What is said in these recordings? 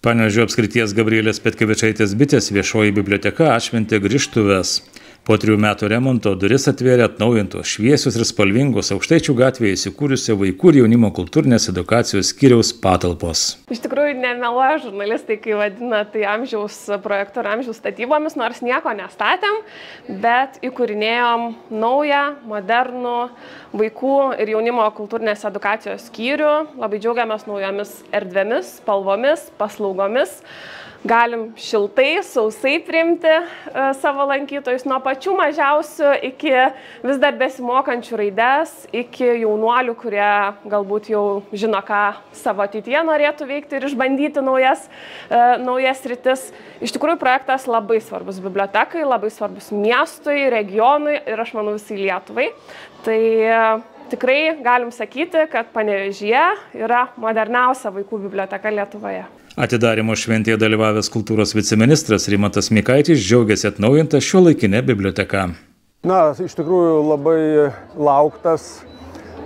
Panevėžio apskrities Gabrielės Petkevičaitės bitės viešoji biblioteka atšventė grįžtuves. Po 3 metų remonto duris atvėrė atnaujintos, šviesios ir spalvingos Aukštaičių gatvėje įsikūrusio vaikų ir jaunimo kultūrinės edukacijos skyriaus patalpos. Iš tikrųjų, nemeluoja žurnalistai, kai vadina tai amžiaus projektų ir amžiaus statybomis, nors nieko nestatėm, bet įkūrinėjom naują, modernų vaikų ir jaunimo kultūrinės edukacijos skyrių. Labai džiaugiamės naujomis erdvėmis, spalvomis, paslaugomis. Galim šiltai, sausai priimti savo lankytojus nuo pačių mažiausių iki vis dar besimokančių raides, iki jaunuolių, kurie galbūt jau žino, ką savo ateityje norėtų veikti ir išbandyti naujas sritis. Iš tikrųjų, projektas labai svarbus bibliotekai, labai svarbus miestui, regionui ir aš manau visai Lietuvai. Tai tikrai galim sakyti, kad Panevėžyje yra moderniausia vaikų biblioteka Lietuvoje. Atidarymo šventėje dalyvavęs kultūros viceministras Rimantas Mikaitis džiaugiasi atnaujinta šiuolaikinė biblioteka. Iš tikrųjų labai lauktas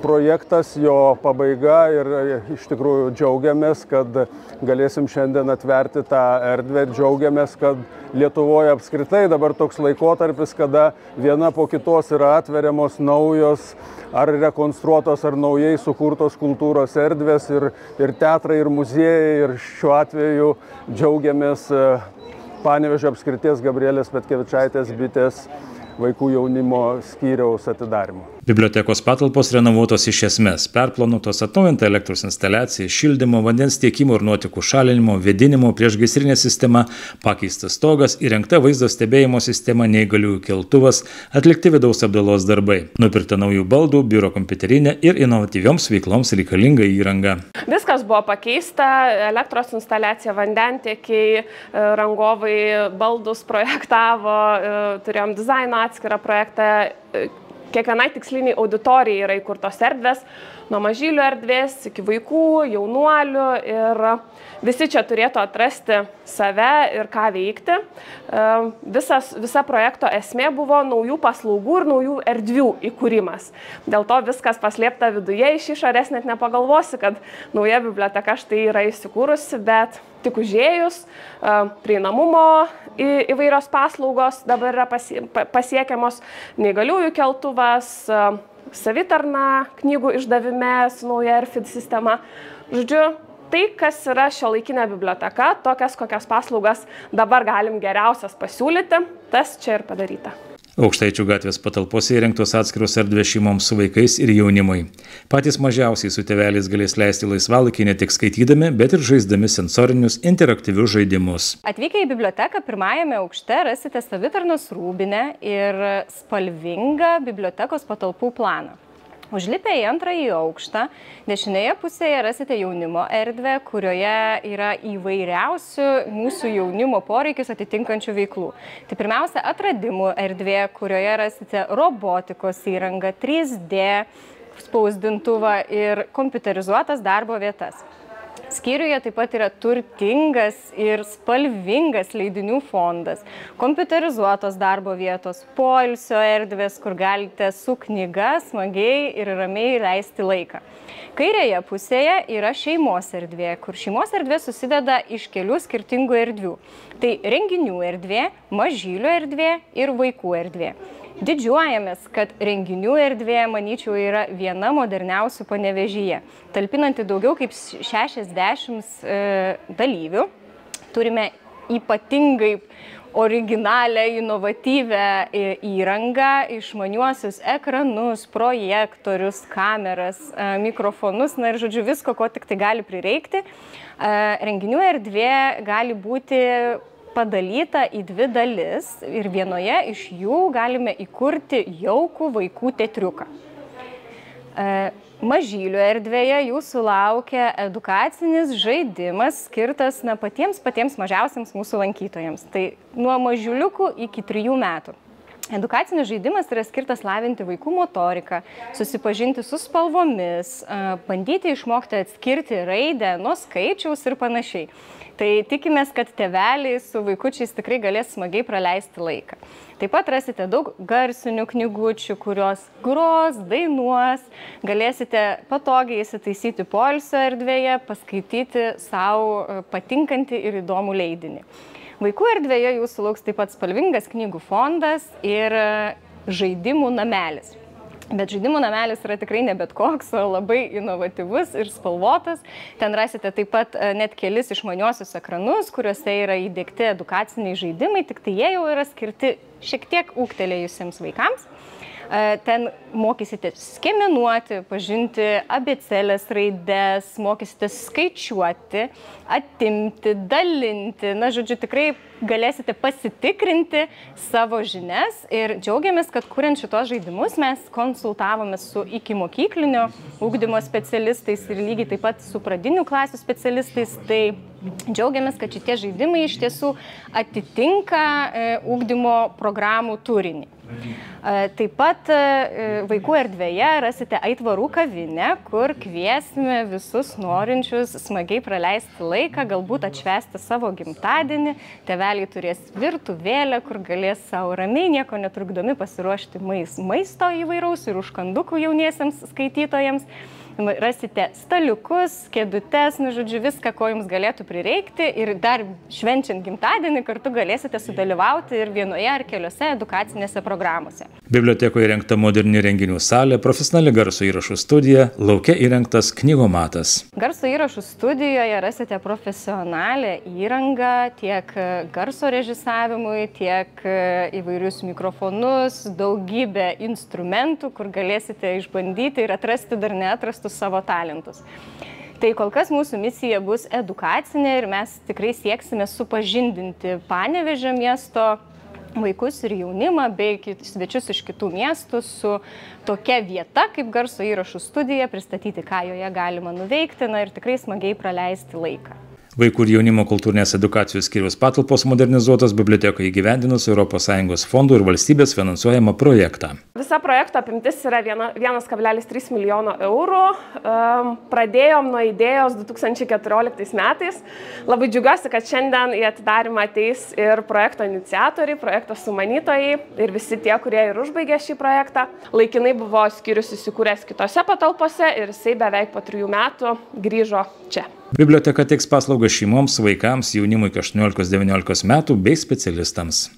projektas, jo pabaiga ir iš tikrųjų džiaugiamės, kad galėsim šiandien atverti tą erdvę ir džiaugiamės, kad Lietuvoje apskritai dabar toks laikotarpis, kada viena po kitos yra atveriamos naujos ar rekonstruotos ar naujai sukurtos kultūros erdvės ir teatrai, ir muziejai, ir šiuo atveju džiaugiamės Panevėžio apskrities Gabrielės Petkevičaitės bitės vaikų jaunimo skyriaus atidarymu. Bibliotekos patalpos renovuotos iš esmės, perplanuotos, atnaujinta elektros instaliacija, šildymo, vandens tiekimo ir nuotekų šalinimo, vėdinimo, priešgaisrinė sistema, pakeistas stogas, įrengta vaizdo stebėjimo sistema, neįgaliųjų keltuvas, atlikti vidaus apdailos darbai, nupirkta naujų baldų, biuro kompiuterinė ir inovatyvioms veikloms reikalinga įranga. Viskas buvo pakeista, elektros instaliacija, vandentiekiai, rangovai baldus projektavo, turėjom dizaino atskirą projektą. Kiekvienai tiksliniai auditorijai yra įkurtos erdvės, nuo mažylių erdvės iki vaikų, jaunuolių ir visi čia turėtų atrasti save ir ką veikti. Visa projekto esmė buvo naujų paslaugų ir naujų erdvių įkūrimas. Dėl to viskas paslėpta viduje, iš išorės net nepagalvosi, kad nauja biblioteka štai yra įsikūrusi, bet tik užėjus prieinamumo įvairios paslaugos dabar yra pasiekiamos, neįgaliųjų keltuvas, savitarna knygų išdavime su nauja RFID sistema. Žodžiu, tai, kas yra šiuolaikinė biblioteka, tokias kokias paslaugas dabar galim geriausias pasiūlyti, tas čia ir padaryta. Aukštaičių gatvės patalpose įrengtos atskiros erdvės šeimoms su vaikais ir jaunimui. Patys mažiausiai su tėveliais galės leisti laisvalaikį ne tik skaitydami, bet ir žaisdami sensorinius interaktyvius žaidimus. Atvykę į biblioteką pirmajame aukšte rasite savitarnos rūbinę ir spalvingą bibliotekos patalpų planą. Užlipę į antrąjį aukštą, dešinėje pusėje rasite jaunimo erdvę, kurioje yra įvairiausių mūsų jaunimo poreikius atitinkančių veiklų. Tai pirmiausia, atradimų erdvė, kurioje rasite robotikos įrangą, 3D spausdintuvą ir kompiuterizuotas darbo vietas. Skyriuje taip pat yra turtingas ir spalvingas leidinių fondas, kompiuterizuotos darbo vietos, poilsio erdvės, kur galite su knyga smagiai ir ramiai leisti laiką. Kairėje pusėje yra šeimos erdvė, kur šeimos erdvė susideda iš kelių skirtingų erdvių. Tai renginių erdvė, mažylių erdvė ir vaikų erdvė. Didžiuojamės, kad renginių erdvė, manyčiau, yra viena moderniausių Panevėžyje, talpinanti daugiau kaip 60 dalyvių. Turime ypatingai originalią, inovatyvę įrangą, išmaniuosius ekranus, projektorius, kameras, mikrofonus, na ir žodžiu visko, ko tik tai gali prireikti. Renginių erdvė gali būti padalyta į 2 dalis ir vienoje iš jų galime įkurti jaukų vaikų teatriuką. Mažylių erdvėje jūsų laukia edukacinis žaidimas skirtas patiems mažiausiams mūsų lankytojams. Tai nuo mažiuliukų iki 3 metų. Edukacinis žaidimas yra skirtas lavinti vaikų motoriką, susipažinti su spalvomis, bandyti išmokti atskirti raidę nuo skaičiaus ir panašiai. Tai tikimės, kad tėveliai su vaikučiais tikrai galės smagiai praleisti laiką. Taip pat rasite daug garsinių knygučių, kurios gros, dainuos, galėsite patogiai įsitaisyti poilsio erdvėje, paskaityti savo patinkantį ir įdomų leidinį. Vaikų erdvėje jūsų lauks taip pat spalvingas knygų fondas ir žaidimų namelis. Bet žaidimų namelis yra tikrai ne bet koks, o labai inovatyvus ir spalvotas. Ten rasite taip pat net kelis išmaniuosius ekranus, kuriuose yra įdiegti edukaciniai žaidimai, tik tai jie jau yra skirti šiek tiek ūgtelėjusiems vaikams. Ten mokysite skiemenuoti, pažinti abėcėlės raides, mokysite skaičiuoti, atimti, dalinti. Na, žodžiu, tikrai galėsite pasitikrinti savo žinias ir džiaugiamės, kad kuriant šitos žaidimus mes konsultavomės su ikimokyklinio ugdymo specialistais ir lygiai taip pat su pradinių klasių specialistais. Tai džiaugiamės, kad šitie žaidimai iš tiesų atitinka ugdymo programų turinį. Taip pat vaikų erdvėje rasite Aitvarų kavinę, kur kviesime visus norinčius smagiai praleisti laiką, galbūt atšvęsti savo gimtadienį. Tėveliai turės virtuvėlę, kur galės savo ramiai, nieko netrukdomi pasiruošti maisto įvairaus ir užkandukų jauniesiems skaitytojams. Rasite staliukus, kėdutes, žodžiu, viską, ko jums galėtų prireikti ir dar švenčiant gimtadienį kartu galėsite sudalyvauti ir vienoje ar keliose edukacinėse programuose. Bibliotekoje įrengta moderni renginių salė, profesionali garso įrašų studija, lauke įrengtas knygomatas. Garso įrašų studijoje rasite profesionalią įrangą tiek garso režisavimui, tiek įvairius mikrofonus, daugybę instrumentų, kur galėsite išbandyti ir atrasti dar neatrastus savo talentus. Tai kol kas mūsų misija bus edukacinė ir mes tikrai sieksime supažindinti Panevėžio miesto vaikus ir jaunimą bei svečius iš kitų miestų su tokia vieta kaip garso įrašų studija, pristatyti, ką joje galima nuveikti, ir tikrai smagiai praleisti laiką. Vaikų ir jaunimo kultūrinės edukacijos skyriaus patalpos modernizuotos bibliotekoje įgyvendinus ES fondų ir valstybės finansuojamą projektą. Visa projekto apimtis yra 1,3 milijono eurų. Pradėjom nuo idėjos 2014 metais. Labai džiugiuosi, kad šiandien į atidarymą ateis ir projekto iniciatoriai, projekto sumanytojai ir visi tie, kurie ir užbaigė šį projektą. Laikinai buvo skyrius įsikūręs kitose patalpose ir jisai beveik po 3 metų grįžo čia. Biblioteka teiks paslaugas šeimoms, vaikams, jaunimui iki 18-19 metų bei specialistams.